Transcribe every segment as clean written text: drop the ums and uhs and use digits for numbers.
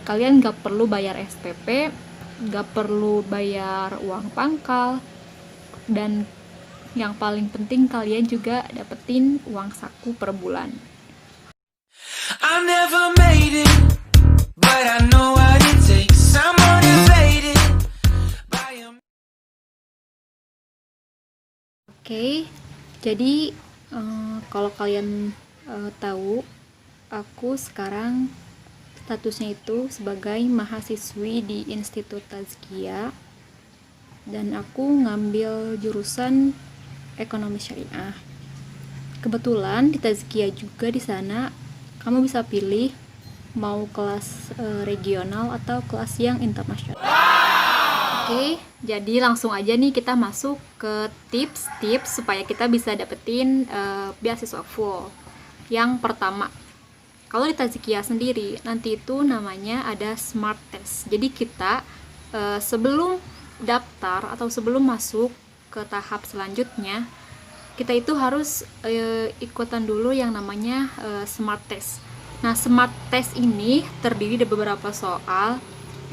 Kalian gak perlu bayar SPP, gak perlu bayar uang pangkal, dan yang paling penting kalian juga dapetin uang saku per bulan. I never made it, but I know what it takes. I'm motivated by a... Oke, jadi kalau kalian tahu, aku sekarang statusnya itu sebagai mahasiswi di Institut Tazkiyah, dan aku ngambil jurusan ekonomi syariah. Kebetulan di Tazkiyah juga di sana kamu bisa pilih mau kelas regional atau kelas yang internasional. Oke, jadi langsung aja nih kita masuk ke tips-tips supaya kita bisa dapetin beasiswa full. Yang pertama, kalau di Tazkiyah sendiri nanti itu namanya ada smart test. Jadi kita sebelum daftar atau sebelum masuk ke tahap selanjutnya, kita itu harus ikutan dulu yang namanya smart test. Nah, smart test ini terdiri dari beberapa soal.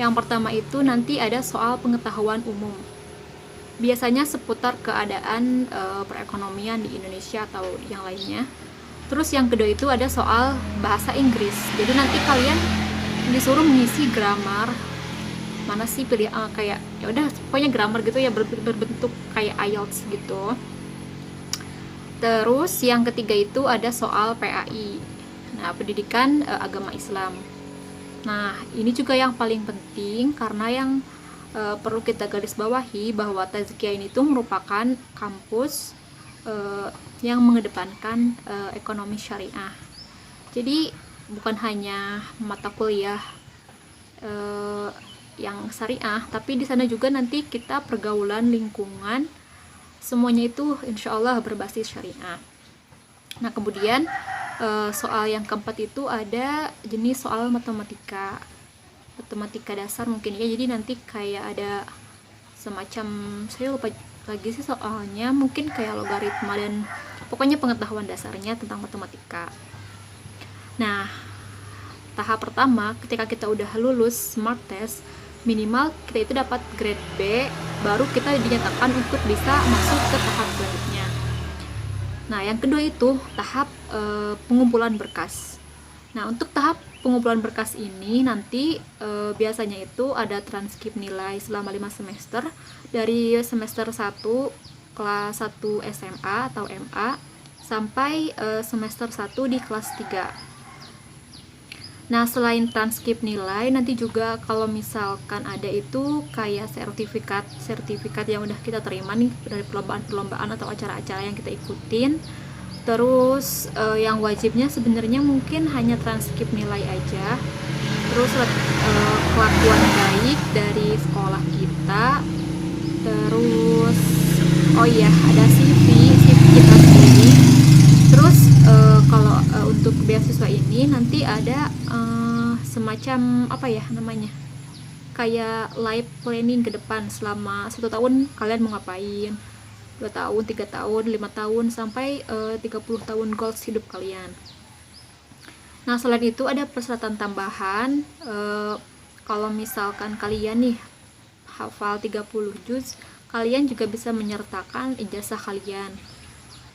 Yang pertama itu nanti ada soal pengetahuan umum, biasanya seputar keadaan perekonomian di Indonesia atau yang lainnya. Terus yang kedua itu ada soal bahasa Inggris, jadi nanti kalian disuruh mengisi grammar, mana sih pilih kayak ya udah pokoknya grammar gitu ya, berbentuk kayak IELTS gitu. Terus yang ketiga itu ada soal PAI, nah pendidikan agama Islam. Nah, ini juga yang paling penting karena yang perlu kita garis bawahi bahwa Tazkiyah ini tuh merupakan kampus yang mengedepankan ekonomi syariah. Jadi bukan hanya mata kuliah yang syariah, tapi di sana juga nanti kita pergaulan, lingkungan, semuanya itu insya Allah berbasis syariah. Nah, kemudian soal yang keempat itu ada jenis soal matematika dasar mungkin ya, jadi nanti kayak ada semacam, saya lupa lagi sih soalnya, mungkin kayak logaritma dan pokoknya pengetahuan dasarnya tentang matematika. Nah, tahap pertama ketika kita udah lulus smart test, minimal kita itu dapat grade B, baru kita dinyatakan untuk bisa masuk ke tahap selanjutnya. Nah, yang kedua itu tahap pengumpulan berkas. Nah, untuk tahap pengumpulan berkas ini nanti biasanya itu ada transkrip nilai selama 5 semester dari semester 1 kelas 1 SMA atau MA sampai semester 1 di kelas 3. Nah, selain transkrip nilai, nanti juga kalau misalkan ada itu kayak sertifikat yang udah kita terima nih dari perlombaan atau acara-acara yang kita ikutin. Terus yang wajibnya sebenarnya mungkin hanya transkrip nilai aja. Terus kelakuan baik dari sekolah kita. Terus oh iya, ada CV kita sendiri. Terus kalau untuk beasiswa ini nanti ada semacam apa ya namanya, kayak life planning ke depan selama 1 tahun kalian mau ngapain, 2 tahun, 3 tahun, 5 tahun, sampai 30 tahun goals hidup kalian. Nah, selain itu ada persyaratan tambahan. Kalau misalkan kalian nih hafal 30 juz, kalian juga bisa menyertakan ijazah kalian.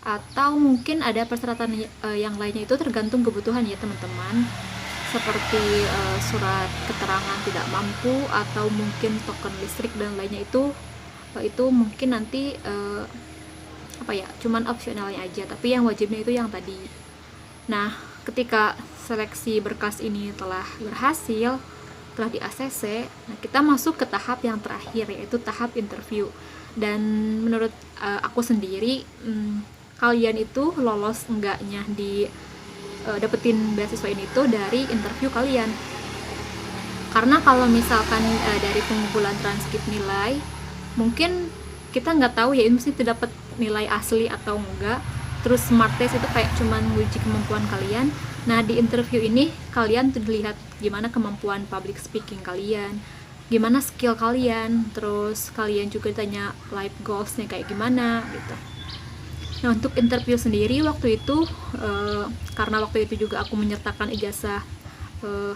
Atau mungkin ada persyaratan yang lainnya, itu tergantung kebutuhan ya teman-teman, seperti surat keterangan tidak mampu atau mungkin token listrik dan lainnya. Itu mungkin nanti cuman opsionalnya aja, tapi yang wajibnya itu yang tadi. Nah, ketika seleksi berkas ini telah berhasil, telah di ACC, nah kita masuk ke tahap yang terakhir, yaitu tahap interview. Dan menurut aku sendiri, kalian itu lolos enggaknya di dapetin beasiswa ini tuh dari interview kalian. Karena kalau misalkan dari pengumpulan transkrip nilai, mungkin kita nggak tahu ya ini mesti dapat nilai asli atau enggak. Terus smart test itu kayak cuman nguji kemampuan kalian. Nah, di interview ini kalian tuh dilihat gimana kemampuan public speaking kalian, gimana skill kalian, terus kalian juga ditanya life goalsnya kayak gimana gitu. Nah, untuk interview sendiri waktu itu karena waktu itu juga aku menyertakan ijazah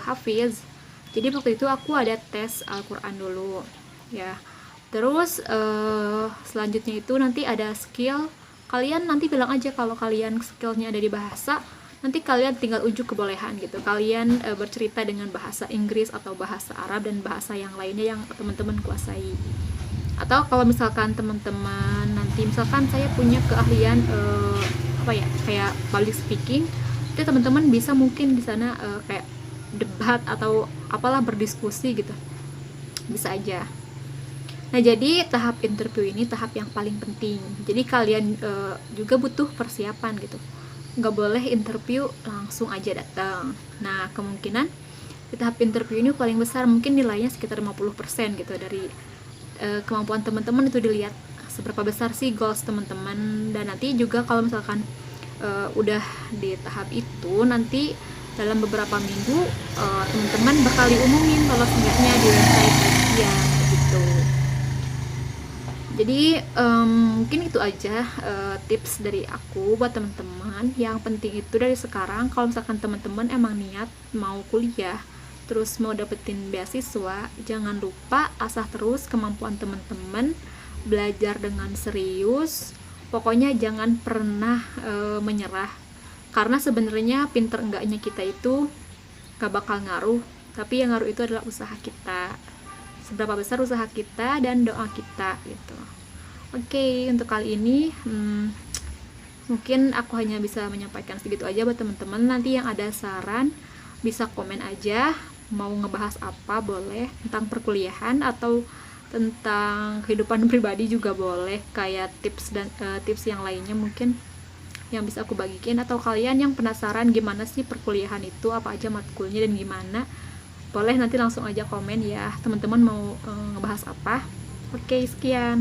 Hafiz, Jadi waktu itu aku ada tes Al-Quran dulu ya. Terus selanjutnya itu nanti ada skill. Kalian nanti bilang aja kalau kalian skillnya ada di bahasa, nanti kalian tinggal ujuk kebolehan gitu. Kalian bercerita dengan bahasa Inggris atau bahasa Arab dan bahasa yang lainnya yang teman-teman kuasai. Atau kalau misalkan teman-teman nanti misalkan saya punya keahlian kayak public speaking, jadi teman-teman bisa mungkin di sana kayak debat atau apalah, berdiskusi gitu, bisa aja. Nah, jadi tahap interview ini tahap yang paling penting. Jadi kalian juga butuh persiapan gitu. Nggak boleh interview langsung aja datang. Nah, kemungkinan di tahap interview ini paling besar mungkin nilainya sekitar 50% gitu dari kemampuan teman-teman itu dilihat seberapa besar sih goals teman-teman. Dan nanti juga kalau misalkan udah di tahap itu, nanti dalam beberapa minggu teman-teman bakal diumumin lolos enggaknya di website dia gitu. Jadi mungkin itu aja tips dari aku buat teman-teman. Yang penting itu dari sekarang, kalau misalkan teman-teman emang niat mau kuliah terus mau dapetin beasiswa, jangan lupa asah terus kemampuan teman-teman, belajar dengan serius. Pokoknya jangan pernah menyerah, karena sebenarnya pinter enggaknya kita itu gak bakal ngaruh, tapi yang ngaruh itu adalah usaha kita, seberapa besar usaha kita dan doa kita gitu. Oke, untuk kali ini mungkin aku hanya bisa menyampaikan segitu aja buat teman-teman. Nanti yang ada saran bisa komen aja, mau ngebahas apa boleh, tentang perkuliahan atau tentang kehidupan pribadi juga boleh, kayak tips dan tips yang lainnya mungkin yang bisa aku bagikan. Atau kalian yang penasaran gimana sih perkuliahan itu, apa aja matkulnya dan gimana, boleh nanti langsung aja komen ya, teman-teman mau ngebahas apa. Oke, sekian.